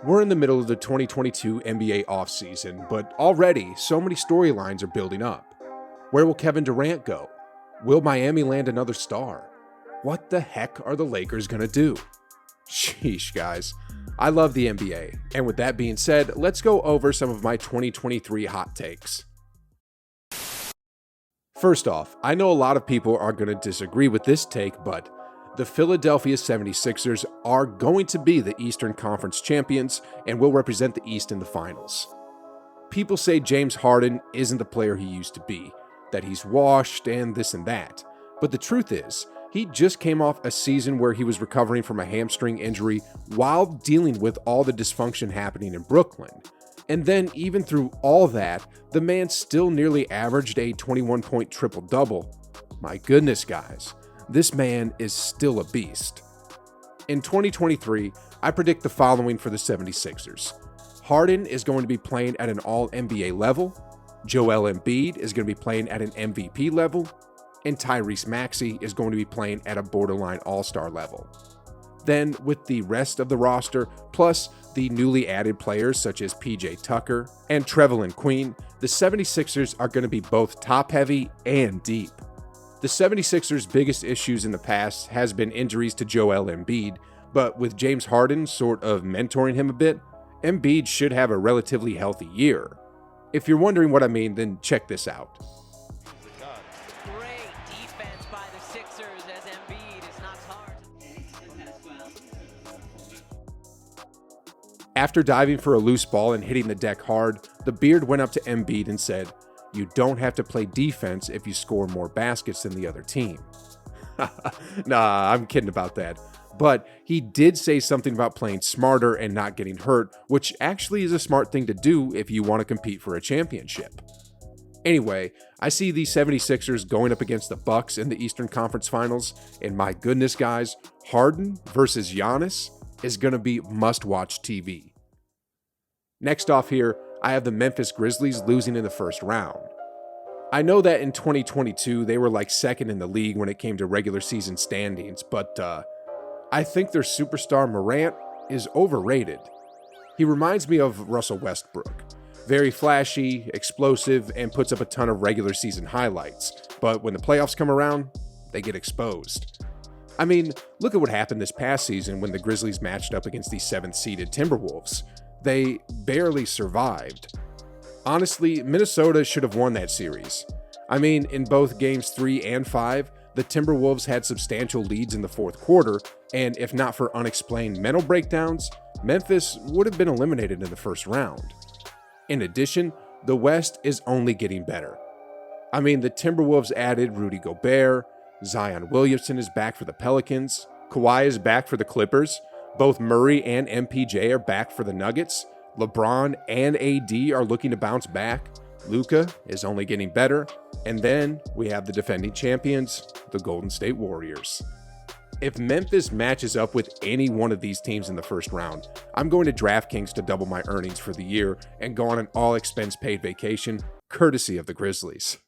We're in the middle of the 2022 NBA offseason, but already so many storylines are building up. Where will Kevin Durant go? Will Miami land another star? What the heck are the Lakers gonna do? Sheesh, guys. I love the NBA, and with that being said, let's go over some of my 2023 hot takes. First off, I know a lot of people are going to disagree with this take, but the Philadelphia 76ers are going to be the Eastern Conference champions and will represent the East in the finals. People say James Harden isn't the player he used to be, that he's washed and this and that, but the truth is, he just came off a season where he was recovering from a hamstring injury while dealing with all the dysfunction happening in Brooklyn. And then even through all that, the man still nearly averaged a 21-point triple-double. My goodness, guys, this man is still a beast. In 2023, I predict the following for the 76ers. Harden is going to be playing at an all-NBA level, Joel Embiid is going to be playing at an MVP level, and Tyrese Maxey is going to be playing at a borderline all-star level. Then, with the rest of the roster, plus the newly added players such as PJ Tucker and Trevelin Queen, the 76ers are going to be both top-heavy and deep. The 76ers' biggest issues in the past has been injuries to Joel Embiid, but with James Harden sort of mentoring him a bit, Embiid should have a relatively healthy year. If you're wondering what I mean, then check this out. Great defense by the Sixers as Embiid is not hard. After diving for a loose ball and hitting the deck hard, the Beard went up to Embiid and said, "You don't have to play defense if you score more baskets than the other team." Nah, I'm kidding about that. But he did say something about playing smarter and not getting hurt, which actually is a smart thing to do if you want to compete for a championship. Anyway, I see the 76ers going up against the Bucks in the Eastern Conference Finals, and my goodness, guys, Harden versus Giannis is going to be must-watch TV. Next off here, I have the Memphis Grizzlies losing in the first round. I know that in 2022, they were like second in the league when it came to regular season standings, but I think their superstar Morant is overrated. He reminds me of Russell Westbrook. Very flashy, explosive, and puts up a ton of regular season highlights, but when the playoffs come around, they get exposed. I mean, look at what happened this past season when the Grizzlies matched up against the 7th-seeded Timberwolves. They barely survived. Honestly, Minnesota should have won that series. I mean, in both games 3 and 5, the Timberwolves had substantial leads in the fourth quarter, and if not for unexplained mental breakdowns, Memphis would have been eliminated in the first round. In addition, the West is only getting better. I mean, the Timberwolves added Rudy Gobert, Zion Williamson is back for the Pelicans, Kawhi is back for the Clippers, both Murray and MPJ are back for the Nuggets, LeBron and AD are looking to bounce back, Luka is only getting better, and then we have the defending champions, the Golden State Warriors. If Memphis matches up with any one of these teams in the first round, I'm going to DraftKings to double my earnings for the year and go on an all-expense-paid vacation, courtesy of the Grizzlies.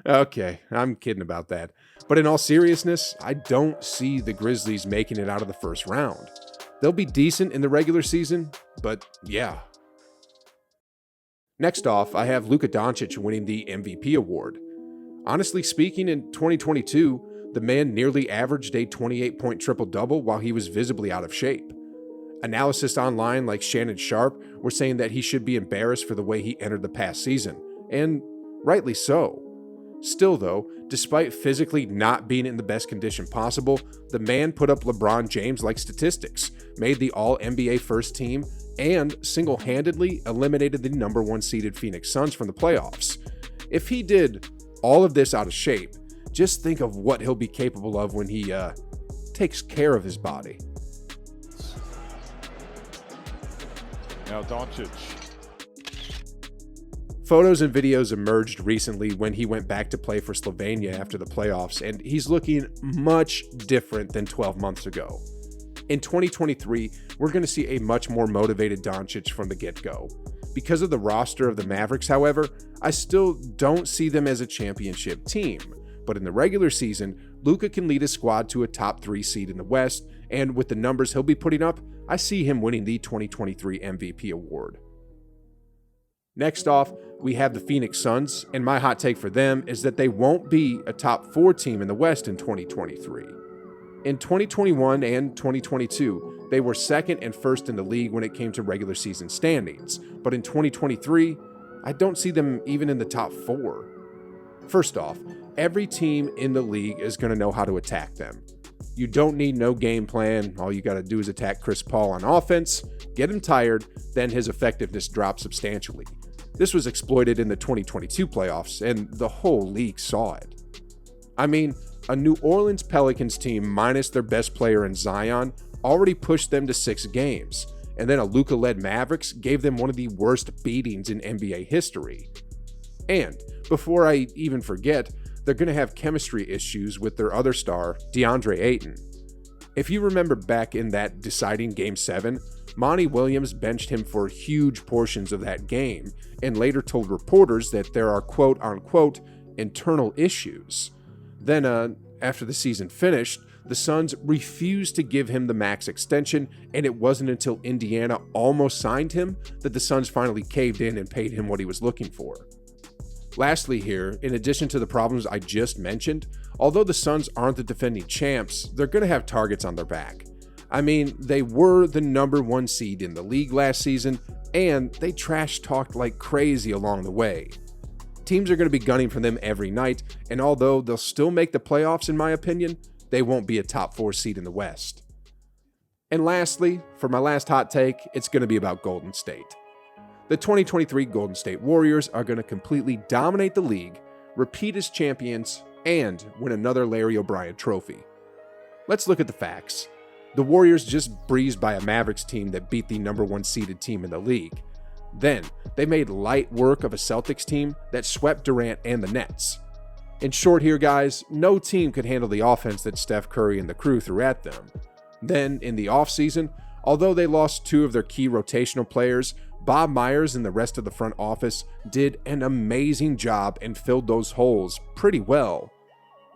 Okay, I'm kidding about that. But in all seriousness, I don't see the Grizzlies making it out of the first round. They'll be decent in the regular season, but yeah. Next off, I have Luka Doncic winning the MVP award. Honestly speaking, in 2022, the man nearly averaged a 28-point triple-double while he was visibly out of shape. Analysts online like Shannon Sharp were saying that he should be embarrassed for the way he entered the past season, and rightly so. Still though, despite physically not being in the best condition possible, the man put up LeBron James-like statistics, made the All-NBA first team, and single-handedly eliminated the number 1 seeded Phoenix Suns from the playoffs. If he did all of this out of shape, just think of what he'll be capable of when he takes care of his body. Now Doncic. Photos and videos emerged recently when he went back to play for Slovenia after the playoffs, and he's looking much different than 12 months ago. In 2023, we're going to see a much more motivated Doncic from the get-go. Because of the roster of the Mavericks, however, I still don't see them as a championship team. But in the regular season, Luka can lead his squad to a top 3 seed in the West, and with the numbers he'll be putting up, I see him winning the 2023 MVP award. Next off, we have the Phoenix Suns, and my hot take for them is that they won't be a top 4 team in the West in 2023. In 2021 and 2022, they were second and first in the league when it came to regular season standings, but in 2023, I don't see them even in the top 4. First off, every team in the league is going to know how to attack them. You don't need no game plan. All you got to do is attack Chris Paul on offense, get him tired, then his effectiveness drops substantially. This was exploited in the 2022 playoffs, and the whole league saw it. I mean, a New Orleans Pelicans team minus their best player in Zion already pushed them to 6 games, and then a Luka-led Mavericks gave them one of the worst beatings in NBA history. And before I even forget, they're going to have chemistry issues with their other star, DeAndre Ayton. If you remember back in that deciding Game 7, Monty Williams benched him for huge portions of that game and later told reporters that there are quote-unquote internal issues. Then, after the season finished, the Suns refused to give him the max extension, and it wasn't until Indiana almost signed him that the Suns finally caved in and paid him what he was looking for. Lastly here, in addition to the problems I just mentioned, although the Suns aren't the defending champs, they're going to have targets on their back. I mean, they were the number 1 seed in the league last season, and they trash-talked like crazy along the way. Teams are going to be gunning for them every night, and although they'll still make the playoffs in my opinion, they won't be a top 4 seed in the West. And lastly, for my last hot take, it's going to be about Golden State. The 2023 Golden State Warriors are going to completely dominate the league, repeat as champions, and win another Larry O'Brien trophy. Let's look at the facts. The Warriors just breezed by a Mavericks team that beat the number 1 seeded team in the league. Then, they made light work of a Celtics team that swept Durant and the Nets. In short here, guys, no team could handle the offense that Steph Curry and the crew threw at them. Then, in the offseason, although they lost 2 of their key rotational players, Bob Myers and the rest of the front office did an amazing job and filled those holes pretty well.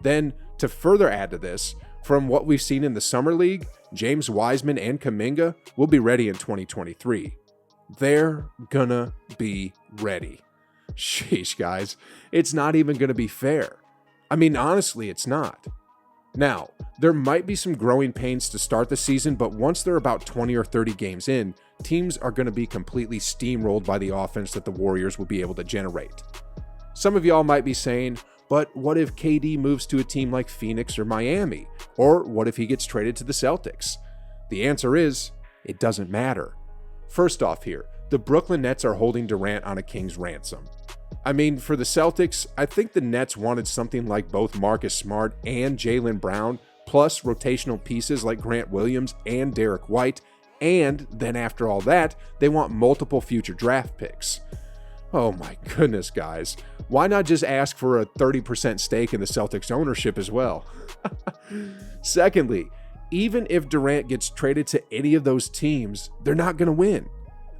Then, to further add to this, from what we've seen in the Summer League, James Wiseman and Kuminga will be ready in 2023. They're gonna be ready. Sheesh, guys, it's not even gonna be fair. I mean, honestly, it's not. Now, there might be some growing pains to start the season, but once they're about 20 or 30 games in, teams are going to be completely steamrolled by the offense that the Warriors will be able to generate. Some of y'all might be saying, but what if KD moves to a team like Phoenix or Miami? Or what if he gets traded to the Celtics? The answer is, it doesn't matter. First off here, the Brooklyn Nets are holding Durant on a king's ransom. I mean, for the Celtics, I think the Nets wanted something like both Marcus Smart and Jaylen Brown, plus rotational pieces like Grant Williams and Derek White, and then after all that, they want multiple future draft picks. Oh my goodness, guys. Why not just ask for a 30% stake in the Celtics ownership as well? Secondly, even if Durant gets traded to any of those teams, they're not going to win.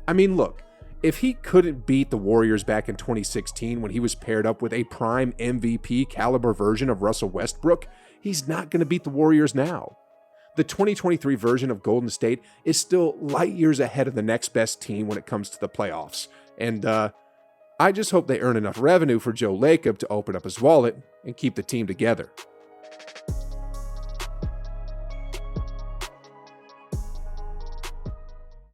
I mean, look, if he couldn't beat the Warriors back in 2016 when he was paired up with a prime MVP caliber version of Russell Westbrook, he's not going to beat the Warriors now. The 2023 version of Golden State is still light years ahead of the next best team when it comes to the playoffs. And I just hope they earn enough revenue for Joe Lacob to open up his wallet and keep the team together.